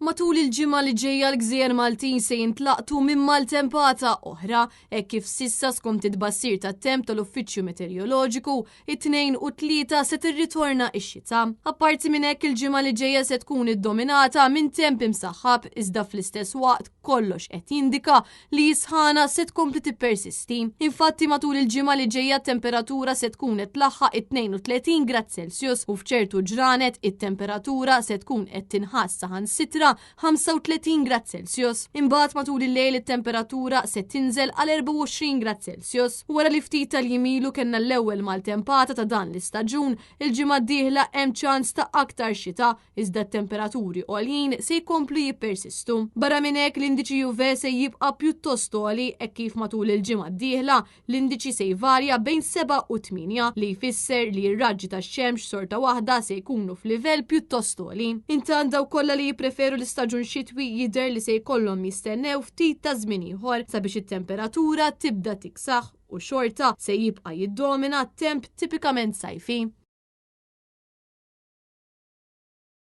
Matul il-ġimgħa li ġejja l-Gżejjer Maltin se jintlaqtu minn maltempata oħra hekk kif sissa skont it-tbassir tat-temp tal-Uffiċċju Meteoroloġiku it-tnejn u tlieta se tirritorna x-xita. Apparti minn hekk il-ġimgħa li ġejja se tkun iddominata minn temp imsaħħab iżda fl-istess waqt kollox qed jindika li sħana se tkompli tippersisti. Infatti matul il-ġimgħa li ġejja t-temperatura se tkun qed tlaħħaq 32 grad Celsius u f'ċertu ġranet it-temperatura se tkun qed tinħass saħansitra 35 grad Celsius. Imbagħad matul il-lejl it-temperatura se tinżel għal 24 grad Celsius. Wara li ftit tal-jimilu kellna l-ewwel maltempata ta' dan l-istaġun, il-ġimgħa d-dieħla hemm ċans ta' aktar xita iżda t-temperaturi għoljin se jkomplu jippersistu. Barra minn hekk l-indiċi UV se jibqa' pjuttost għoli hekk kif matul il-ġimgħa d-dieħla l-indiċi se jvarja bejn 7 u 8 li jfisser li r-raġġi tax-xemx sorta waħda se jkunu f'livell pjuttost għoli. Intant daw kollha li jippreferu l-istaġun xitwi jidher li se jkollhom jistennew ftit ta' żmien ieħor sabiex it-temperatura tibda tiksaħ u xorta se jibqa' jiddomina temp tipikament sajfi.